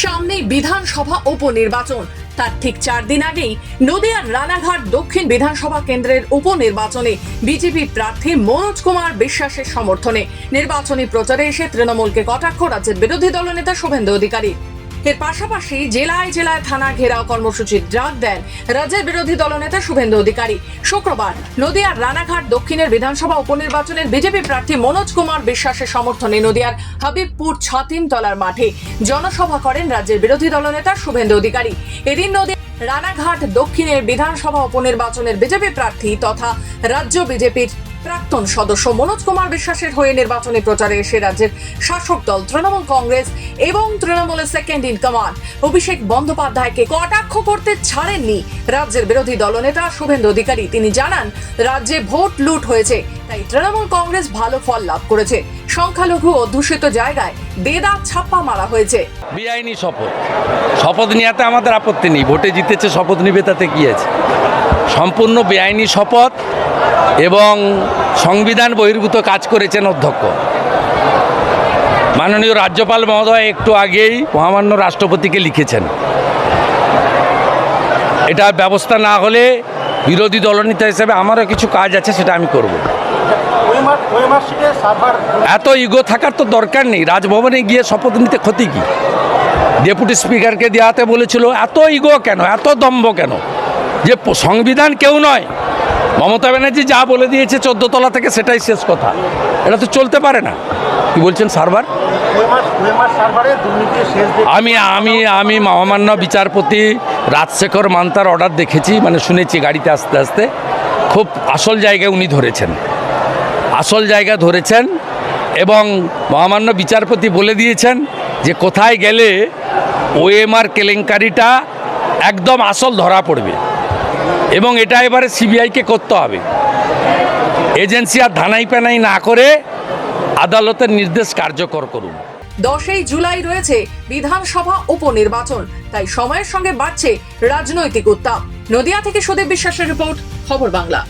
সামনেই বিধানসভা উপনির্বাচন, তার ঠিক 4 দিন আগেই নদিয়ার রানাঘাট দক্ষিণ বিধানসভা কেন্দ্রের উপনির্বাচনে বিজেপি প্রার্থী মনোজ কুমার বিশ্বাসের সমর্থনে নির্বাচনী প্রচারে এসে তৃণমূলকে কটাক্ষ রাজ্যের বিরোধী দলনেতা শুভেন্দু অধিকারী। এর পাশাপাশি জেলায় জেলায় থানা ঘেরাও কর্মসূচির ডাক দেন রাজ্যের বিরোধী দলনেতা শুভেন্দু অধিকারী। শুক্রবার নদিয়ার রানাঘাট দক্ষিণের বিধানসভা উপনির্বাচনের বিজেপি প্রার্থী মনোজ কুমার বিশ্বাসের সমর্থনে নদিয়ার হাবিবপুর ছাতিমতলার মাঠে জনসভা করেন রাজ্যের বিরোধী দলনেতা শুভেন্দু অধিকারী। এদিন নদিয়া রানাঘাট দক্ষিণের বিধানসভা উপনির্বাচনের বিজেপি প্রার্থী তথা রাজ্য বিজেপির প্রাক্তন সদস্য মনোজ কুমার বিশ্বাসের হয়ে নির্বাচনী প্রচারে এসে রাজ্যের শাসক দল তৃণমূল কংগ্রেস এবং তৃণমূলের সেকেন্ড ইন কমান্ড অভিষেক বন্দ্যোপাধ্যায়কে কটাক্ষ করতে ছাড়েননি রাজ্যের বিরোধী দলনেতা শুভেন্দু অধিকারী। তিনি জানান, রাজ্যে ভোট লুট হয়েছে, তাই তৃণমূল কংগ্রেস ভালো ফল লাভ করেছে। সংখ্যালঘু অধ্যুষিত জায়গায় বেদাত ছাপ্পা মারা হয়েছে। বেআইনি শপথ নেওয়াতে আমাদের আপত্তি নেই, ভোটে জিতেছে শপথ নিবে তাতে কি আছে। সম্পূর্ণ বেআইনি শপথ এবং সংবিধান বহির্ভূত কাজ করেছেন অধ্যক্ষ। মাননীয় রাজ্যপাল মহোদয় একটু আগেই মহামান্য রাষ্ট্রপতিকে লিখেছেন। এটা ব্যবস্থা না হলে বিরোধী দলনেতা হিসেবে আমারও কিছু কাজ আছে, সেটা আমি করব। এত ইগো থাকার তো দরকার নেই। রাজভবনে গিয়ে শপথ নিতে ক্ষতি কি? ডেপুটি স্পিকারকে দেওয়াতে বলেছিল, এত ইগো কেন, এত দম্ভ কেন? যে সংবিধান কেউ নয়, মমতা ব্যানার্জি যা বলে দিয়েছে 14 তলা থেকে সেটাই শেষ কথা। এটা তো চলতে পারে না। কি বলছেন সার্ভার? আমি মহামান্য বিচারপতি রাজশেখর মান্তার অর্ডার দেখেছি, মানে শুনেছি গাড়িতে আসতে আসতে। খুব আসল জায়গায় উনি ধরেছেন, আসল জায়গা ধরেছেন এবং মহামান্য বিচারপতি বলে দিয়েছেন যে কোথায় গেলে ওএমআর কেলেঙ্কারিটা একদম আসল ধরা পড়বে এবং এটা এবারে সিবিআইকে করতে হবে। এজেন্সি আর ধানাই প্যানাই না করে আদালতের নির্দেশ কার্যকর করুন। 10 জুলাই রয়েছে বিধানসভা উপনির্বাচন, তাই সময়ের সঙ্গে বাড়ছে রাজনৈতিক উত্তাপ। নদিয়া থেকে সুদীপ বিশ্বাসের রিপোর্ট, খবর বাংলা।